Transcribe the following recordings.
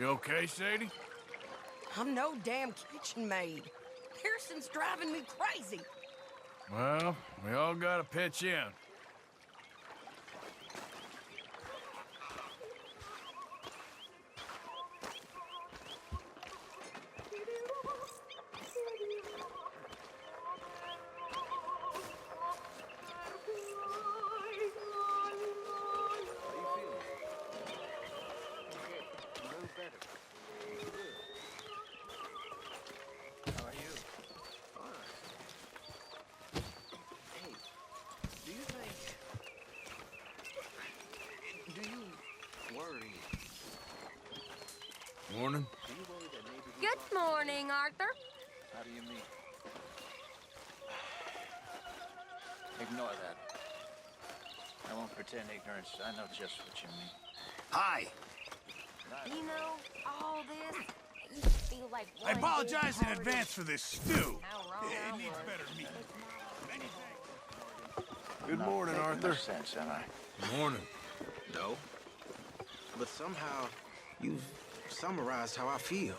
You okay, Sadie? I'm no damn kitchen maid. Pearson's driving me crazy. Well, we all gotta pitch in. Morning. Good morning, Arthur. How do you mean? Ignore that. I won't pretend ignorance. I know just what you mean. Hi. You know, all this, I used to feel like I one apologize big in party. advance for this stew. How wrong I It needs was. better meat. Many thanks. Good Not morning, making Arthur. no sense, am I? Morning. No. But somehow, you've summarized how I feel.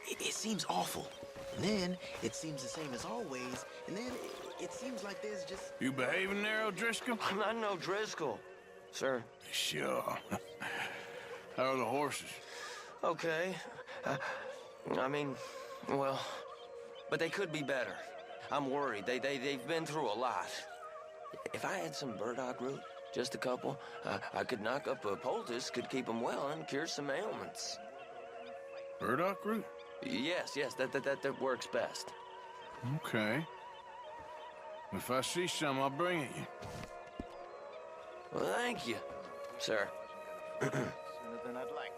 It seems awful. And then, it seems the same as always. And then, it seems like there's just... You behaving there, O'Driscoll? I'm not no Driscoll, sir. Sure. How are the horses? Okay. I mean, well, but they could be better. I'm worried. They've been through a lot. If I had some burdock root, just a couple, I could knock up a poultice, could keep them well, and cure some ailments. Burdock root? Yes, that works best. Okay. If I see some, I'll bring it you. Well, thank you, sir. Sooner than I'd like.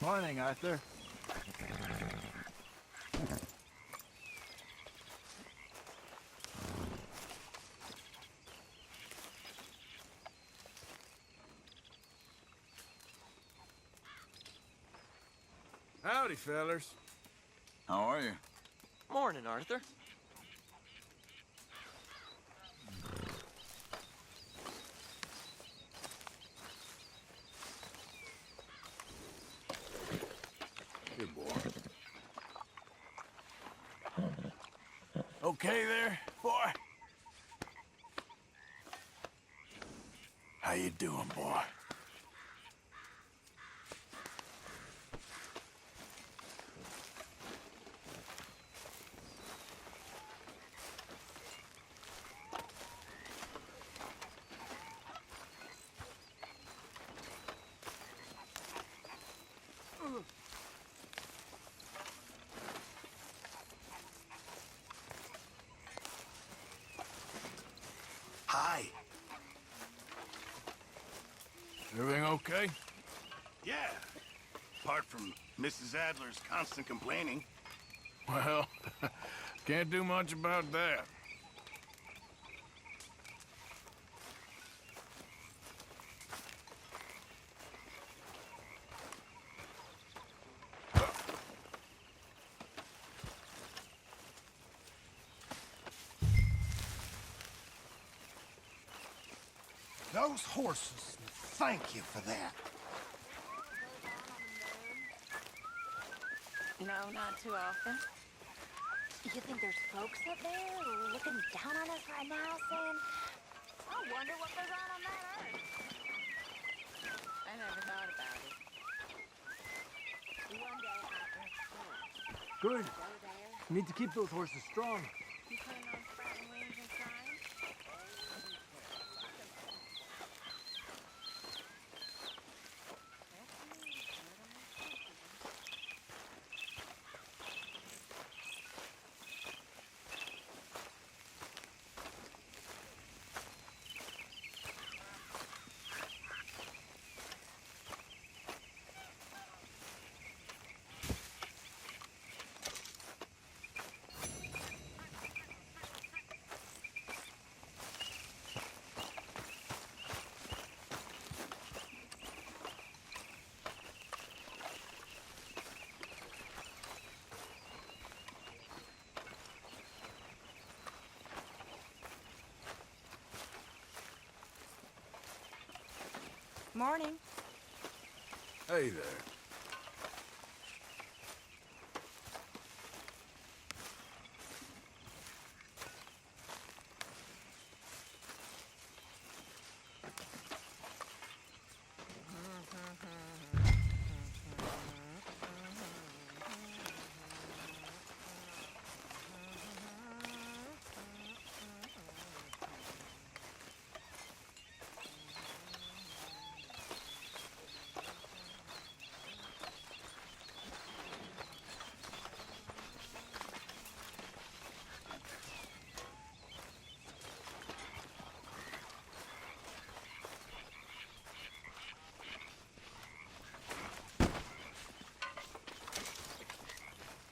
complaining, Arthur. Howdy, fellers. How are you? Morning, Arthur. Good boy. Okay there, boy? How you doing, boy? Hi. Everything okay? Yeah. Apart from Mrs. Adler's constant complaining. Well, can't do much about that. Those horses, thank you for that. No, not too often. You think there's folks up there looking down on us right now saying, I wonder what goes on that earth? I never thought about it. One day after Good. go there, You need to keep those horses strong. you plan on spreading wings and flying? Morning. Hey there.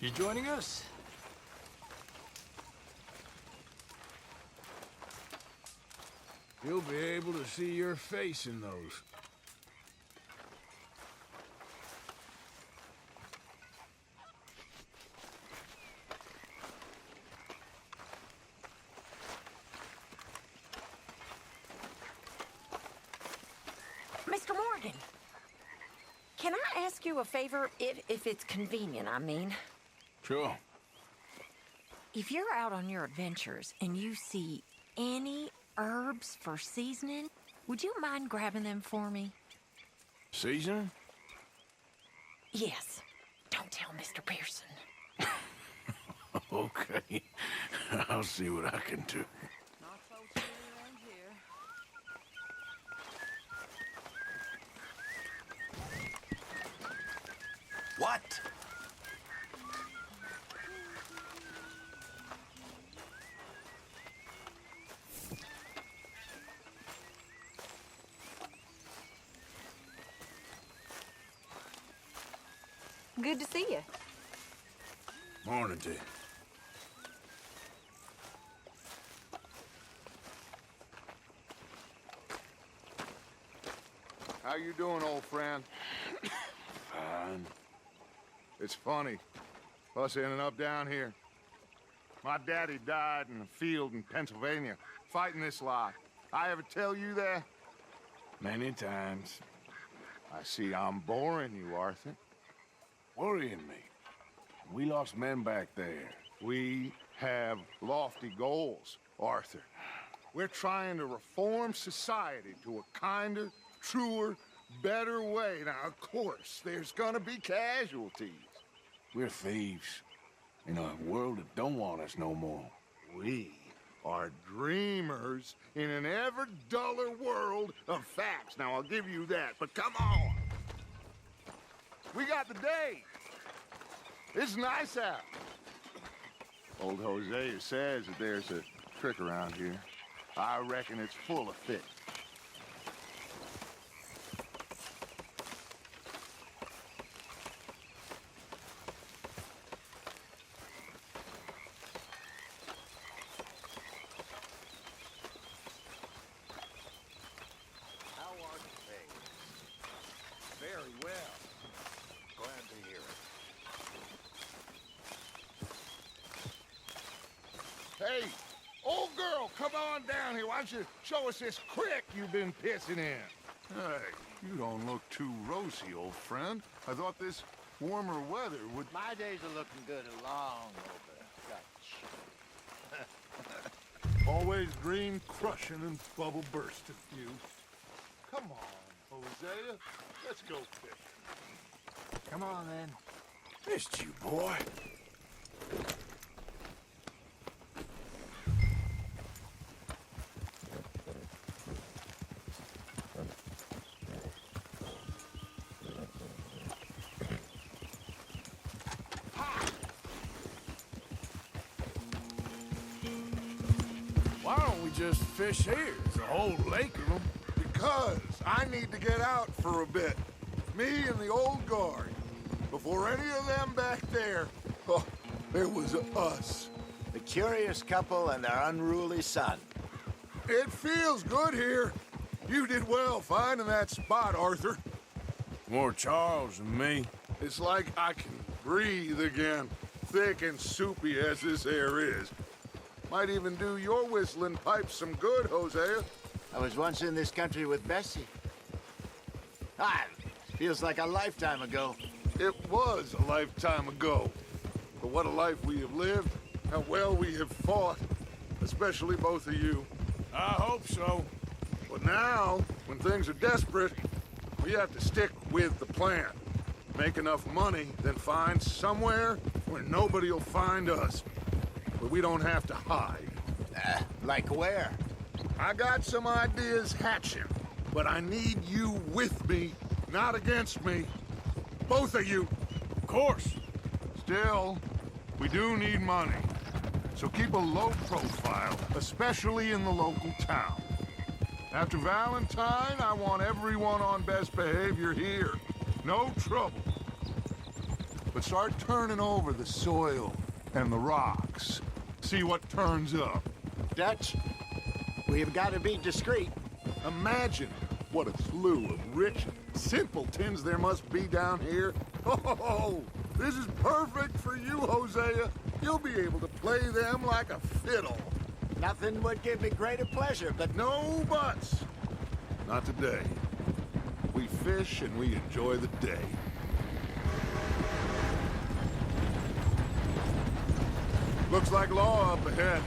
You joining us? You'll be able to see your face in those. Mr. Morgan, can I ask you a favor if it's convenient, I mean? Sure. If you're out on your adventures and you see any herbs for seasoning, would you mind grabbing them for me? Seasoning? Yes. Don't tell Mr. Pearson. Okay. I'll see what I can do. Not so chilly around here. What? Good to see you. Morning to you. How you doing, old friend? Fine. It's funny, us ending up down here. My daddy died in a field in Pennsylvania, fighting this lot. I ever tell you that? Many times. I see I'm boring you, Arthur. Worrying me. We lost men back there. We have lofty goals, Arthur. We're trying to reform society to a kinder, truer, better way. Now, of course, there's gonna be casualties. We're thieves. In a world that don't want us no more. We are dreamers in an ever duller world of facts. Now, I'll give you that, but come on. We got the day. It's nice out. Old Hosea says that there's a trick around here. I reckon it's full of fish. How are things? Very well. Glad to hear it. Hey, old girl, come on down here. Why don't you show us this creek you've been pissing in? Hey, you don't look too rosy, old friend. I thought this warmer weather would... My days are looking good along over. Always dream crushing and bubble bursting, you. Come on, Hosea. Let's go fishing. Come on, then. Missed you, boy. Why don't we just fish here? There's a whole lake of them. Because I need to get out for a bit. Me and the old guard. Before any of them back there, oh, there was us. The curious couple and their unruly son. It feels good here. You did well finding that spot, Arthur. More Charles than me. It's like I can breathe again, thick and soupy as this air is. Might even do your whistling pipes some good, Hosea. I was once in this country with Bessie. Feels like a lifetime ago. It was a lifetime ago. But what a life we have lived, how well we have fought, especially both of you. I hope so. But now, when things are desperate, we have to stick with the plan. Make enough money, then find somewhere where nobody will find us. Where we don't have to hide. Like where? I got some ideas hatching, but I need you with me, not against me. Both of you. Of course. Still, we do need money. So keep a low profile, especially in the local town. After Valentine, I want everyone on best behavior here. No trouble. But start turning over the soil and the rocks. See what turns up. Dutch, we've got to be discreet. Imagine what a slew of rich simpletons there must be down here. Oh, this is perfect for you, Hosea. You'll be able to play them like a fiddle. Nothing would give me greater pleasure, but No buts. Not today. We fish and we enjoy the day. Looks like law up ahead.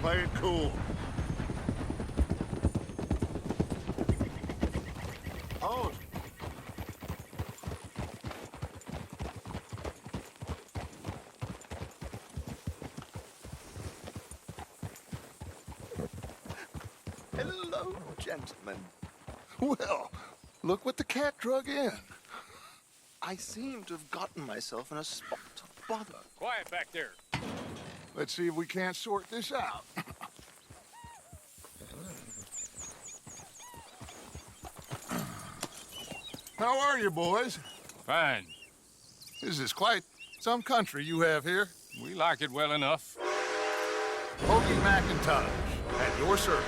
Play it cool. oh, Hello, gentlemen. Well, look what the cat drug in. I seem to have gotten myself in a spot of bother. Quiet back there. Let's see if we can't sort this out. How are you, boys? Fine. This is quite some country you have here. We like it well enough. Hoagie McIntosh, at your service.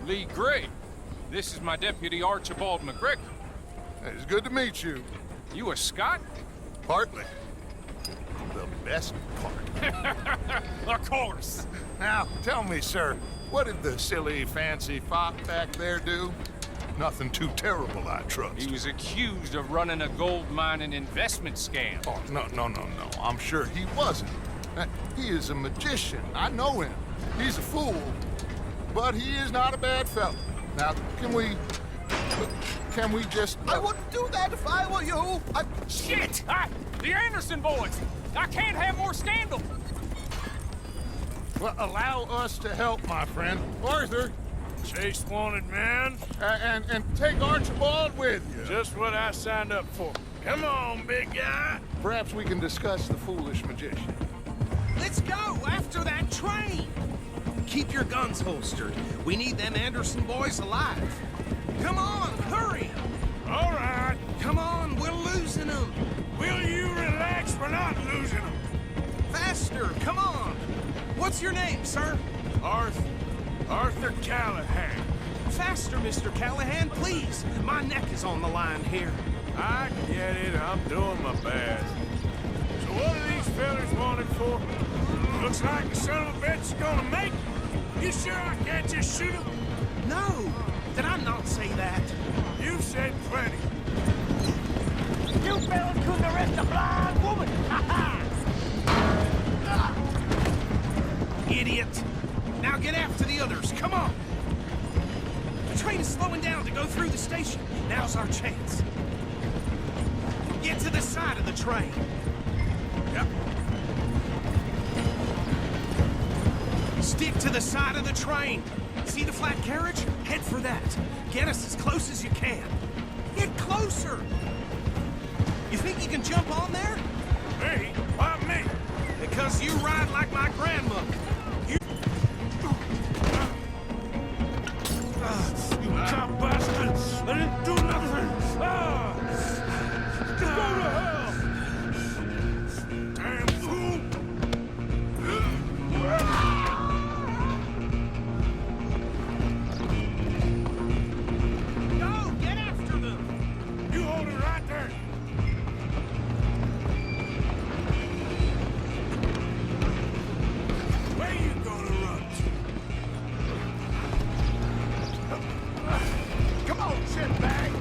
Lee Gray. This is my deputy Archibald McGregor. It's good to meet you. You a Scot? Partly. The best part. Of course. Now, tell me, sir, what did the silly, fancy fop back there do? Nothing too terrible, I trust. He was accused of running a gold mining investment scam. Oh, no. I'm sure he wasn't. He is a magician. I know him. He's a fool, but he is not a bad fellow. Now, can we just... I wouldn't do that if I were you. Shit! The Anderson boys! I can't have more scandal! Well, allow us to help, my friend. Arthur, Chase wanted man. and take Archibald with you. Just what I signed up for. Come on, big guy. Perhaps we can discuss the foolish magician. Let's go after that train! Keep your guns holstered. We need them Anderson boys alive. Come on, hurry! All right. Come on, we're losing them. Will you relax? We're not losing them. Faster, come on. What's your name, sir? Arthur Callahan. Faster, Mr. Callahan, please. My neck is on the line here. I get it. I'm doing my best. So what are these fellas wanted for? Looks like the son of a bitch is gonna make it. You sure I can't just shoot him? No, did I not say that? You've said plenty. You fellas couldn't arrest a blind woman! Idiot. Now get after the others, come on. The train is slowing down to go through the station. Now's our chance. Get to the side of the train. Yep. Stick to the side of the train. See the flat carriage? Head for that. Get us as close as you can. Get closer! You think you can jump on there? Me? Why me? Because you ride like my grandmother. You cop bastard! I didn't do nothing! Go to hell! Damn fool! Go! Get after them! You hold it right there! Where you gonna run to? Come on, shitbag.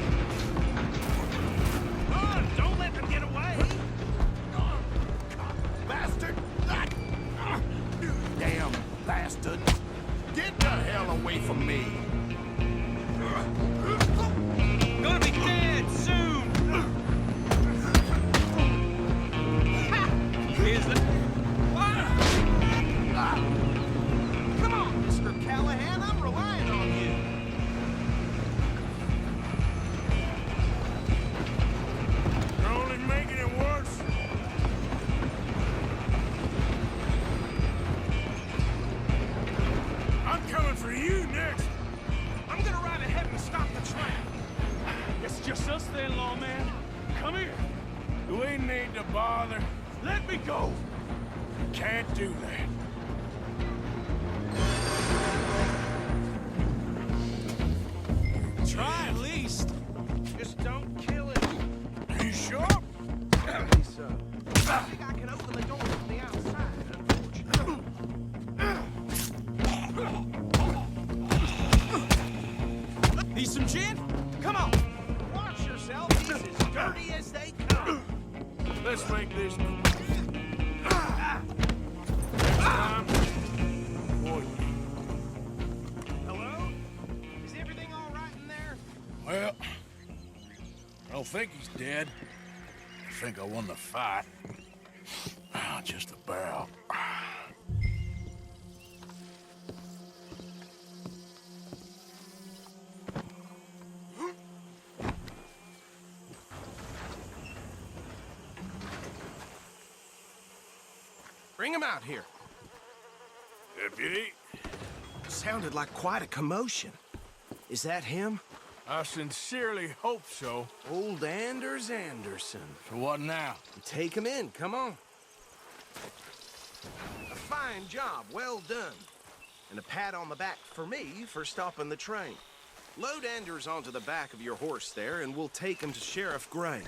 Run! Don't let them get away! Bastard! You damn bastard! Get the hell away from me! Gonna be dead soon! Is it? Come on, Mr. Callahan, I'm relying on you. You're only making it worse. I'm coming for you next. I'm gonna ride ahead and stop the train. It's just us then, lawman. Come here. Do we need to bother? Let me go. Can't do that. Try at least. Just don't kill it. You sure? So, I think I can open the door from the outside, unfortunately. Need some gin? Come on. Watch yourself. He's as dirty as they come. Let's make this. Next time, boy. Hello? Is everything all right in there? Well, I don't think he's dead. I think I won the fight. Just about. Bring him out here. Deputy? Sounded like quite a commotion. Is that him? I sincerely hope so. Old Anders Anderson. So what now? Take him in, come on. A fine job, well done. And a pat on the back for me for stopping the train. Load Anders onto the back of your horse there, and we'll take him to Sheriff Gray.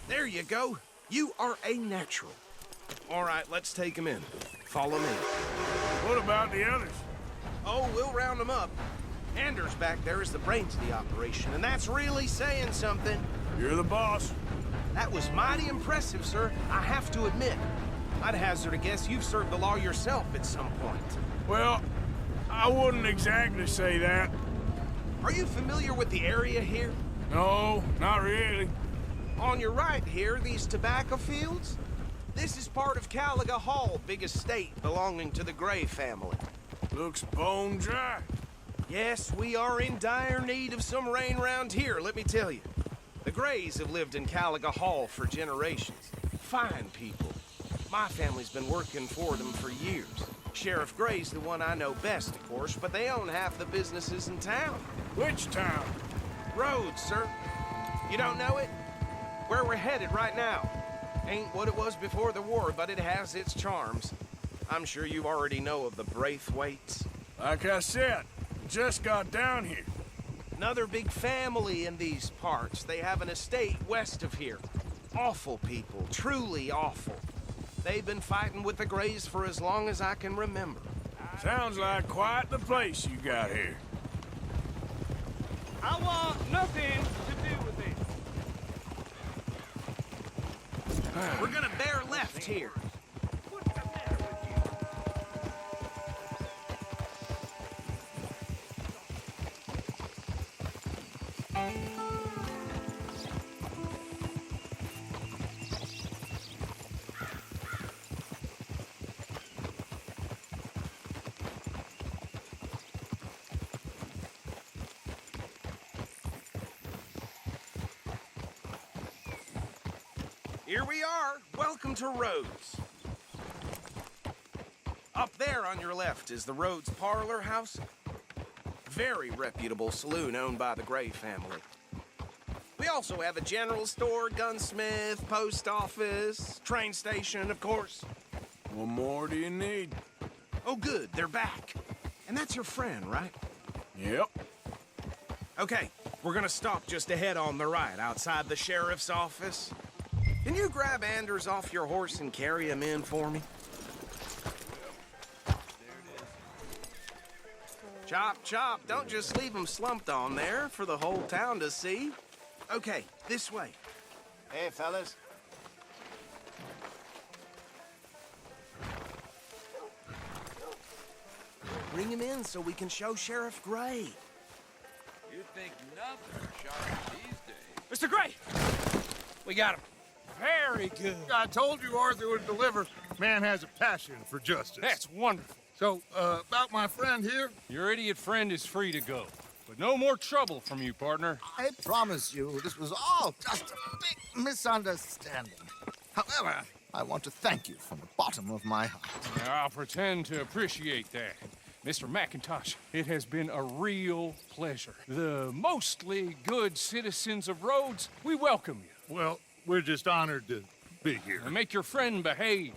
There you go. You are a natural. All right, let's take him in. Follow me. What about the others? Oh, we'll round them up. Anders back there is the brains of the operation, and that's really saying something. You're the boss. That was mighty impressive, sir. I have to admit. I'd hazard a guess you've served the law yourself at some point. Well, I wouldn't exactly say that. Are you familiar with the area here? No, not really. On your right here, these tobacco fields? This is part of Caliga Hall, big estate belonging to the Gray family. Looks bone dry. Yes, we are in dire need of some rain round here, let me tell you. The Grays have lived in Caliga Hall for generations. Fine people. My family's been working for them for years. Sheriff Gray's the one I know best, of course, but they own half the businesses in town. Which town? Rhodes, sir. You don't know it? Where we're headed right now. Ain't what it was before the war, but it has its charms. I'm sure you already know of the Braithwaites. Like I said, just got down here. Another big family in these parts. They have an estate west of here. Awful people, truly awful. They've been fighting with the Grays for as long as I can remember. Sounds like quite the place you got here. I want nothing to do with it. We're gonna bear left here. Here we are. Welcome to Rhodes. Up there on your left is the Rhodes Parlor House. Very reputable saloon owned by the Gray family. We also have a general store, gunsmith, post office, train station, of course. What more do you need? Oh, good. They're back. And that's your friend, right? Yep. Okay, we're gonna stop just ahead on the right, outside the sheriff's office. Can you grab Anders off your horse and carry him in for me? Chop, chop. Don't just leave him slumped on there for the whole town to see. Okay, this way. Hey, fellas. Bring him in so we can show Sheriff Gray. You think nothing sharp these days. Mr. Gray! We got him. Very good. I told you Arthur would deliver. Man has a passion for justice. That's wonderful. So, about my friend here? Your idiot friend is free to go. But no more trouble from you, partner. I promise you, this was all just a big misunderstanding. However, I want to thank you from the bottom of my heart. I'll pretend to appreciate that. Mr. McIntosh, it has been a real pleasure. The mostly good citizens of Rhodes, we welcome you. Well, we're just honored to be here. And make your friend behave.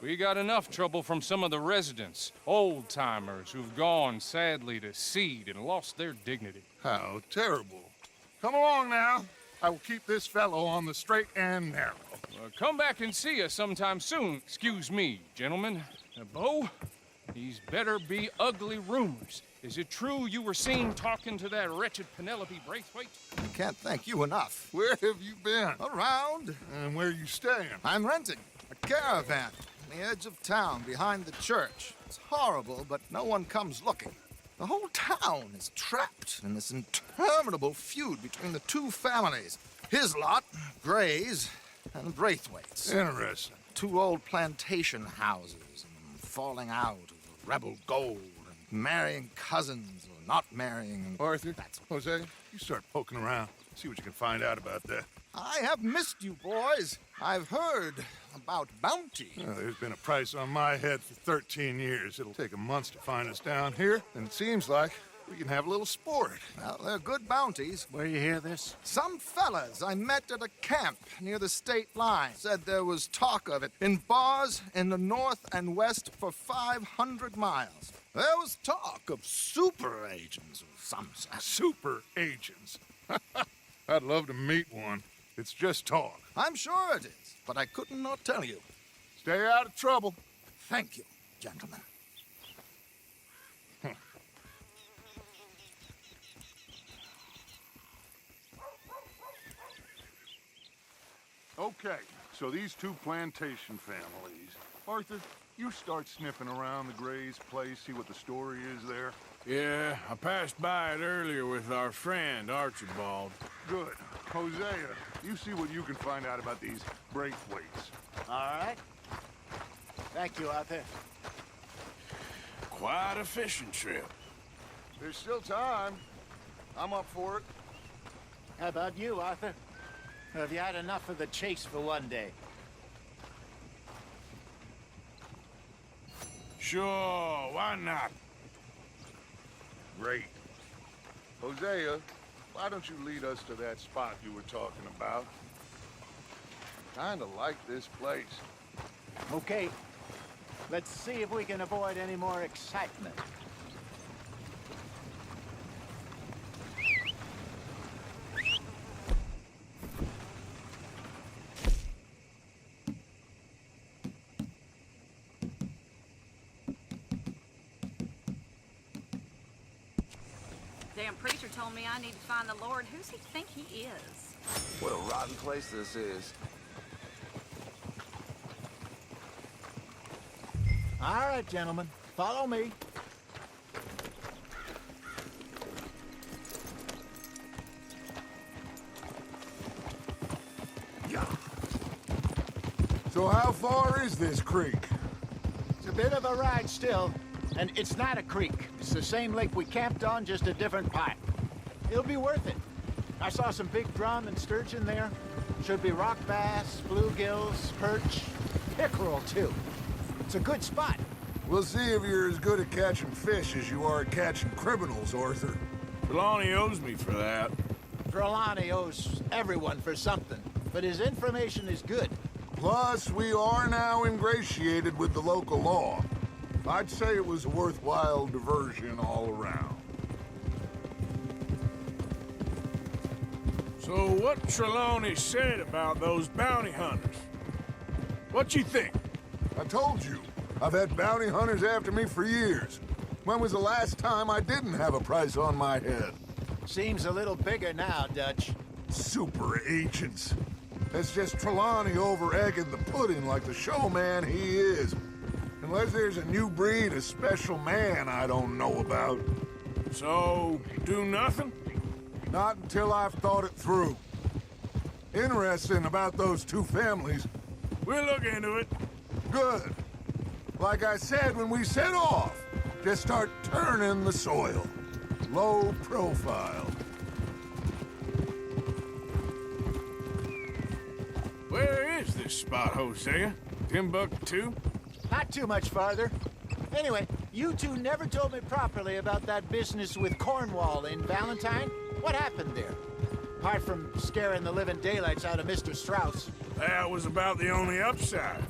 We got enough trouble from some of the residents, old-timers who've gone, sadly, to seed and lost their dignity. How terrible. Come along now. I will keep this fellow on the straight and narrow. Come back and see us sometime soon. Excuse me, gentlemen. Bo, these better be ugly rumors. Is it true you were seen talking to that wretched Penelope Braithwaite? I can't thank you enough. Where have you been? Around. And where are you staying? I'm renting a caravan on the edge of town behind the church. It's horrible, but no one comes looking. The whole town is trapped in this interminable feud between the two families. His lot, Gray's, and Braithwaite's. Interesting. Two old plantation houses and falling out of rebel gold. Marrying cousins or not marrying. Arthur, Jose, you start poking around. See what you can find out about that. I have missed you, boys. I've heard about bounty. There's been a price on my head for 13 years. It'll take a month to find us down here, and it seems like we can have a little sport. Well, they're good bounties. Where you hear this? Some fellas I met at a camp near the state line said there was talk of it in bars in the north and west for 500 miles. There was talk of super agents of some sort. Super agents. I'd love to meet one. It's just talk. I'm sure it is, but I couldn't not tell you. Stay out of trouble. Thank you, gentlemen. Okay, so these two plantation families. Arthur, you start sniffing around the Gray's place, see what the story is there. Yeah, I passed by it earlier with our friend, Archibald. Good. Hosea, you see what you can find out about these Braithwaites. All right. Thank you, Arthur. Quite a fishing trip. There's still time. I'm up for it. How about you, Arthur? Have you had enough of the chase for one day? Sure, why not? Great. Hosea, why don't you lead us to that spot you were talking about? Kinda like this place. Okay. Let's see if we can avoid any more excitement. Damn preacher told me I need to find the Lord. Who's he think he is? What a rotten place this is. All right, gentlemen. Follow me. Yeah. So how far is this creek? It's a bit of a ride still, and it's not a creek. It's the same lake we camped on, just a different pipe. It'll be worth it. I saw some big drum and sturgeon there. Should be rock bass, bluegills, perch, pickerel too. It's a good spot. We'll see if you're as good at catching fish as you are at catching criminals, Arthur. Trelawney owes me for that. Trelawney owes everyone for something, but his information is good. Plus, we are now ingratiated with the local law. I'd say it was a worthwhile diversion all around. So what Trelawney said about those bounty hunters? What you think? I told you. I've had bounty hunters after me for years. When was the last time I didn't have a price on my head? Seems a little bigger now, Dutch. Super agents. That's just Trelawney over-egging the pudding like the showman he is. Unless there's a new breed of special man I don't know about. So, do nothing? Not until I've thought it through. Interesting about those two families. We'll look into it. Good. Like I said when we set off, just start turning the soil. Low profile. Where is this spot, Hosea? Timbuktu? Not too much farther. Anyway, you two never told me properly about that business with Cornwall in Valentine. What happened there? Apart from scaring the living daylights out of Mr. Strauss. That was about the only upside.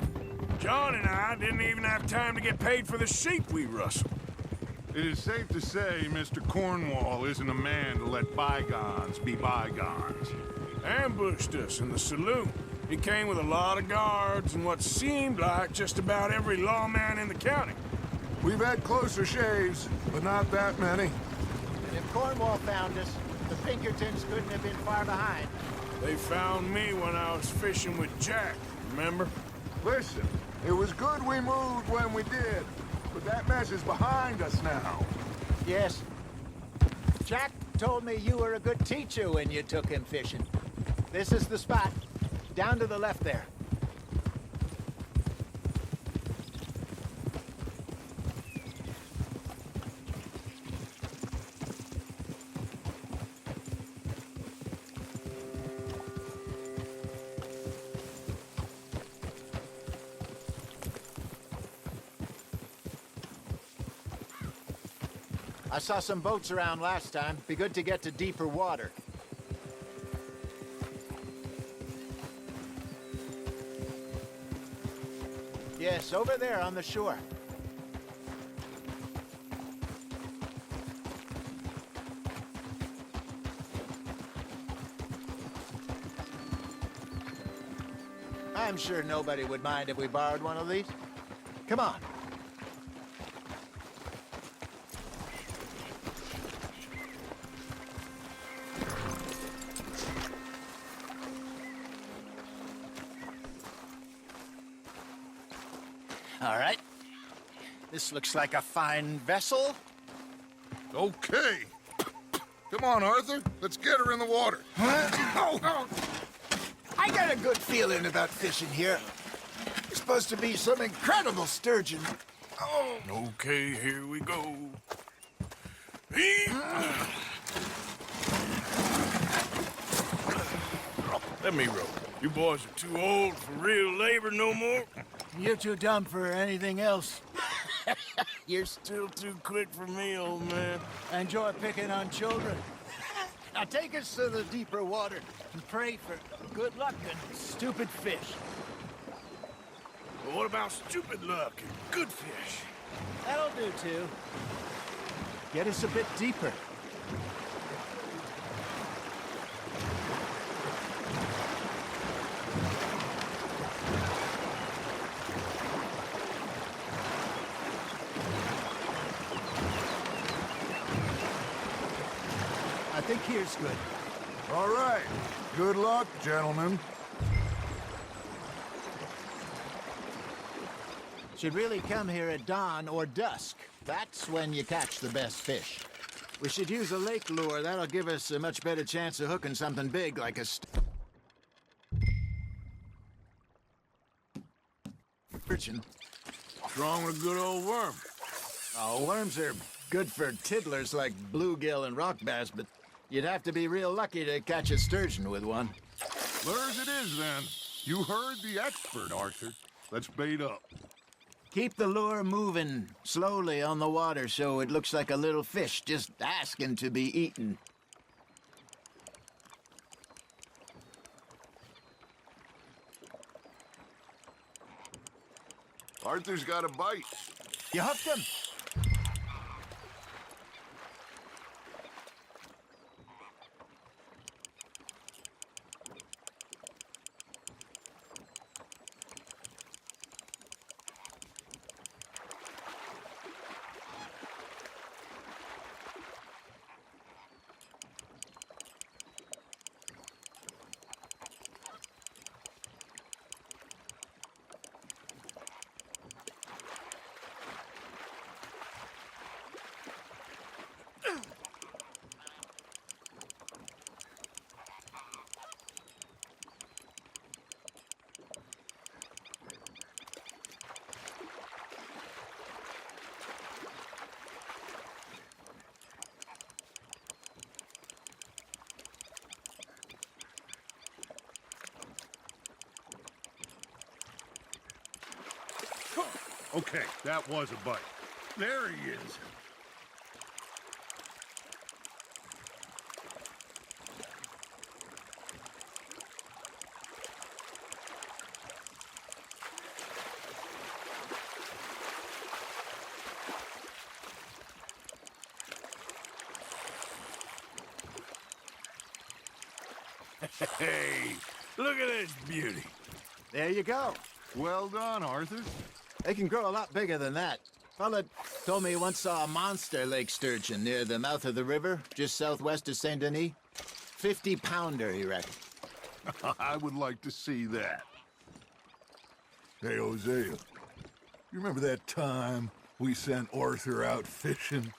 John and I didn't even have time to get paid for the sheep we rustled. It is safe to say Mr. Cornwall isn't a man to let bygones be bygones. Ambushed us in the saloon. He came with a lot of guards and what seemed like just about every lawman in the county. We've had closer shaves, but not that many. And if Cornwall found us, the Pinkertons couldn't have been far behind. They found me when I was fishing with Jack, remember? Listen, it was good we moved when we did, but that mess is behind us now. Yes. Jack told me you were a good teacher when you took him fishing. This is the spot. Down to the left there. I saw some boats around last time. Be good to get to deeper water. Yes, over there on the shore. I'm sure nobody would mind if we borrowed one of these. Come on. All right. This looks like a fine vessel. Okay. Come on, Arthur. Let's get her in the water. Oh. I got a good feeling about fishing here. It's supposed to be some incredible sturgeon. Oh. Okay, here we go. Let me row. You boys are too old for real labor no more. You're too dumb for anything else. You're still too quick for me, old man. Enjoy picking on children. Now take us to the deeper water and pray for good luck and stupid fish. But what about stupid luck and good fish? That'll do, too. Get us a bit deeper. I think here's good. All right. Good luck, gentlemen. Should really come here at dawn or dusk. That's when you catch the best fish. We should use a lake lure. That'll give us a much better chance of hooking something big like a sturgeon. What's wrong with a good old worm? Oh, worms are good for tiddlers like bluegill and rock bass, but you'd have to be real lucky to catch a sturgeon with one. Lures it is, then. You heard the expert, Arthur. Let's bait up. Keep the lure moving slowly on the water so it looks like a little fish just asking to be eaten. Arthur's got a bite. You hooked him. Okay, that was a bite. There he is. Hey, look at this beauty. There you go. Well done, Arthur. They can grow a lot bigger than that. Fella told me he once saw a monster lake sturgeon near the mouth of the river, just southwest of Saint Denis. 50-pounder, he reckoned. I would like to see that. Hey, Hosea, you remember that time we sent Arthur out fishing?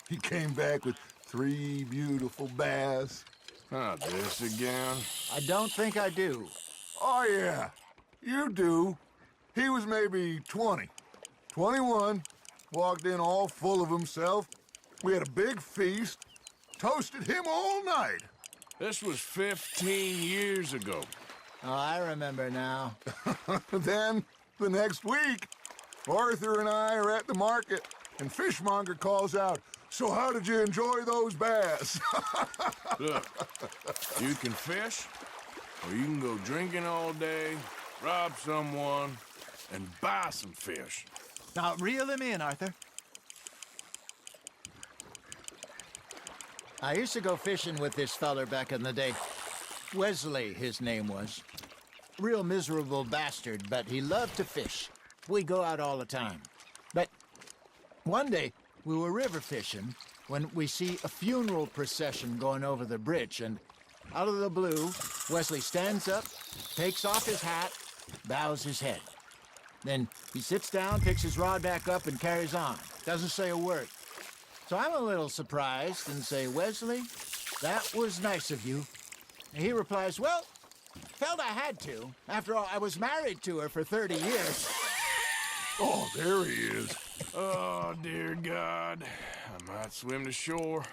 He came back with 3 beautiful bass. Not this again. I don't think I do. Oh, yeah, you do. He was maybe 20, 21, walked in all full of himself. We had a big feast, toasted him all night. This was 15 years ago. Oh, I remember now. Then, the next week, Arthur and I are at the market, and Fishmonger calls out, So how did you enjoy those bass? Look, you can fish, or you can go drinking all day, rob someone, and buy some fish. Now, reel him in, Arthur. I used to go fishing with this feller back in the day. Wesley, his name was. Real miserable bastard, but he loved to fish. We go out all the time. But one day, we were river fishing when we see a funeral procession going over the bridge, and out of the blue, Wesley stands up, takes off his hat, bows his head. Then he sits down, picks his rod back up, and carries on. Doesn't say a word. So I'm a little surprised and say, Wesley, that was nice of you. And he replies, well, felt I had to. After all, I was married to her for 30 years. Oh, there he is. Oh, dear God. I might swim to shore.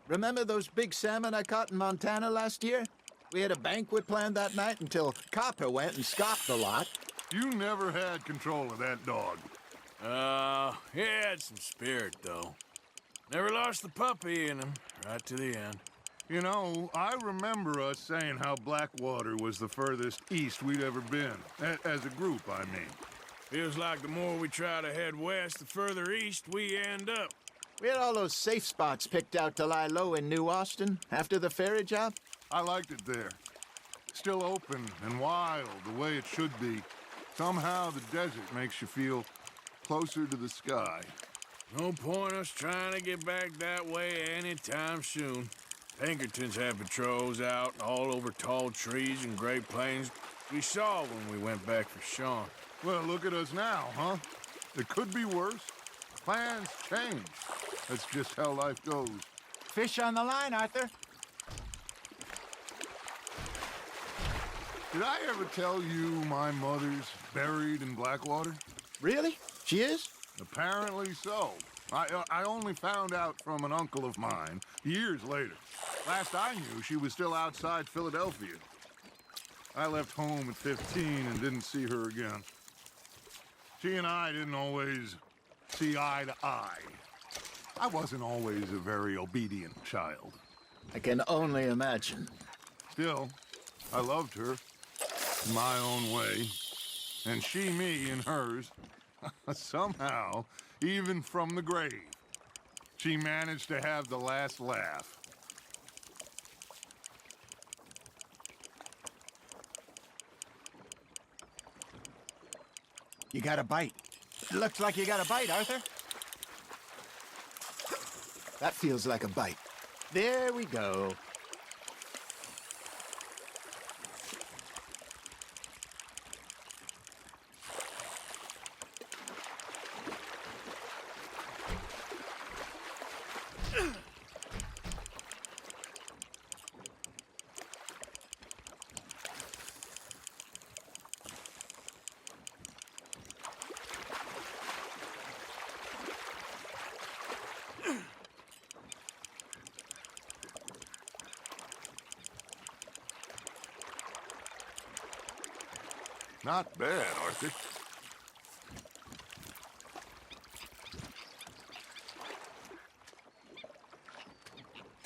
Remember those big salmon I caught in Montana last year? We had a banquet planned that night until Copper went and scoffed a lot. You never had control of that dog. He had some spirit, though. Never lost the puppy in him, right to the end. You know, I remember us saying how Blackwater was the furthest east we'd ever been. As a group, I mean. Feels like the more we try to head west, the further east we end up. We had all those safe spots picked out to lie low in New Austin after the ferry job. I liked it there. Still open and wild, the way it should be. Somehow the desert makes you feel closer to the sky. No point us trying to get back that way anytime soon. Pinkertons had patrols out all over tall trees and Great Plains. We saw when we went back for Sean. Well, look at us now, huh? It could be worse. Plans change. That's just how life goes. Fish on the line, Arthur. Did I ever tell you my mother's buried in Blackwater? Really? She is? Apparently so. I only found out from an uncle of mine years later. Last I knew, she was still outside Philadelphia. I left home at 15 and didn't see her again. She and I didn't always see eye to eye. I wasn't always a very obedient child. I can only imagine. Still, I loved her in my own way, and she me in hers. Somehow, even from the grave, she managed to have the last laugh. You got a bite. It looks like you got a bite, Arthur. That feels like a bite. There we go. Not bad, Arthur.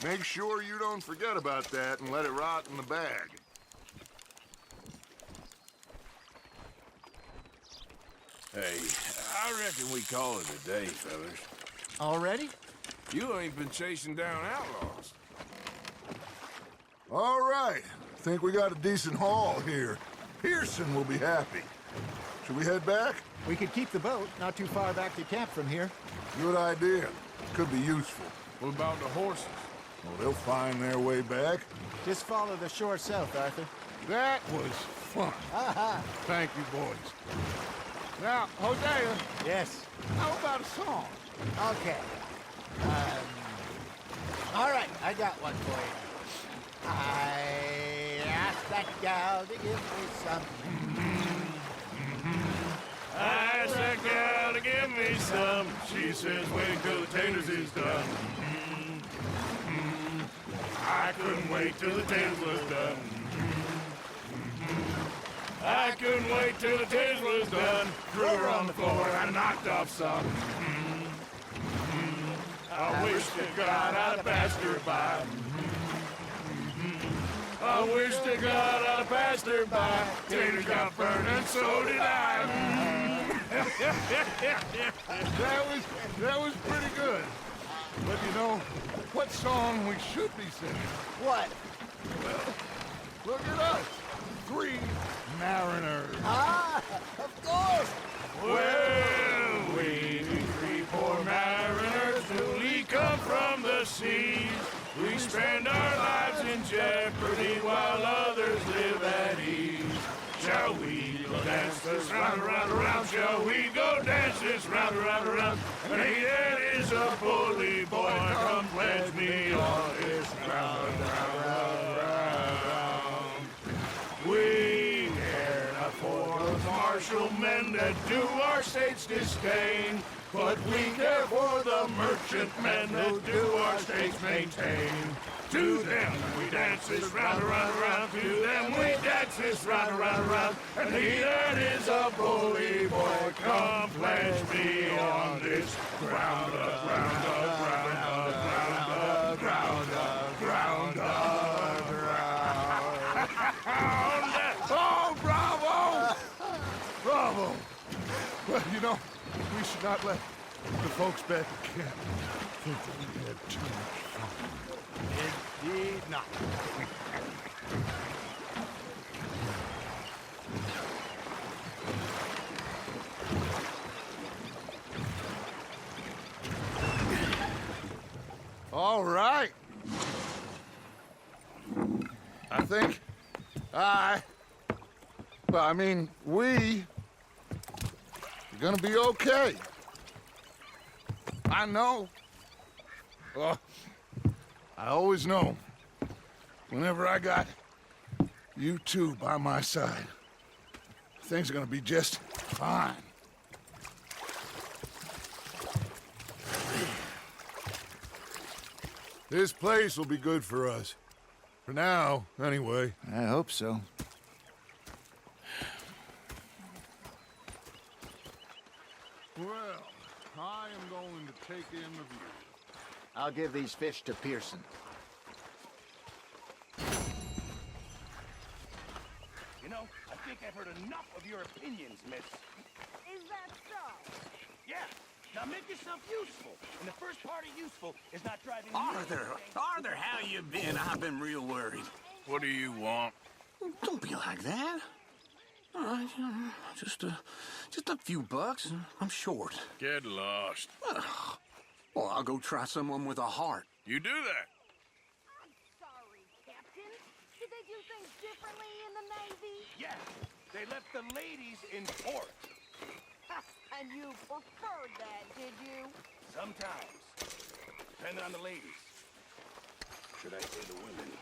Make sure you don't forget about that and let it rot in the bag. Hey, I reckon we call it a day, fellas. Already? You ain't been chasing down outlaws. All right. Think we got a decent haul here. Pearson will be happy. Should we head back? We could keep the boat not too far back to camp from here. Good idea. Could be useful. What about the horses? Well, they'll find their way back. Just follow the shore south, Arthur. That was fun. Aha! Thank you, boys. Now, Hosea. Yes. How about a song? Okay. All right, I got one for you. I asked that gal to give me some. I asked that gal to give me some. She says, wait till the taters is done. I couldn't wait till the taters was done. I couldn't wait till the taste was done. Threw her on the floor and knocked off some. I wish to God I'd have passed her by. I wish to God I'd have passed her by. Taters got burned and so did I. That was pretty good. But you know, what song we should be singing? What? Well, look at us. 3 mariners. Ah, of course. Well, we 3 poor mariners newly come from the seas. We spend our lives in jeopardy while others live at ease. Shall we go dance this round, around, around? Shall we go dance this round, around, around? And he that is a bully boy, come pledge me on this round, round, round, round. We care not for those martial men that do our state's disdain, but we care for the merchant men that do our states maintain. To them we dance this round, around, around. To them we dance this round, around, around. And he that is a bully boy, come pledge me on this ground up, ground up, ground up, ground up, ground up, ground up. Oh, bravo! Bravo! Well, you know, we should not let the folks back at camp think that we had too much fun. Indeed not. All right. I think we are gonna be okay. I know. Oh, I always know. Whenever I got you two by my side, things are gonna be just fine. This place will be good for us. For now, anyway. I hope so. Well, I am going to take in the view. I'll give these fish to Pearson. You know, I think I've heard enough of your opinions, miss. Is that so? Yeah. Now make yourself useful. And the first part of useful is not driving Arthur, how you been? I've been real worried. What do you want? Don't be like that. All right, just a few bucks. I'm short. Get lost. Well, I'll go try someone with a heart. You do that. I'm sorry, Captain. Did they do things differently in the Navy? Yes. They left the ladies in port. And you preferred that, did you? Sometimes. Depending on the ladies. Should I say the women?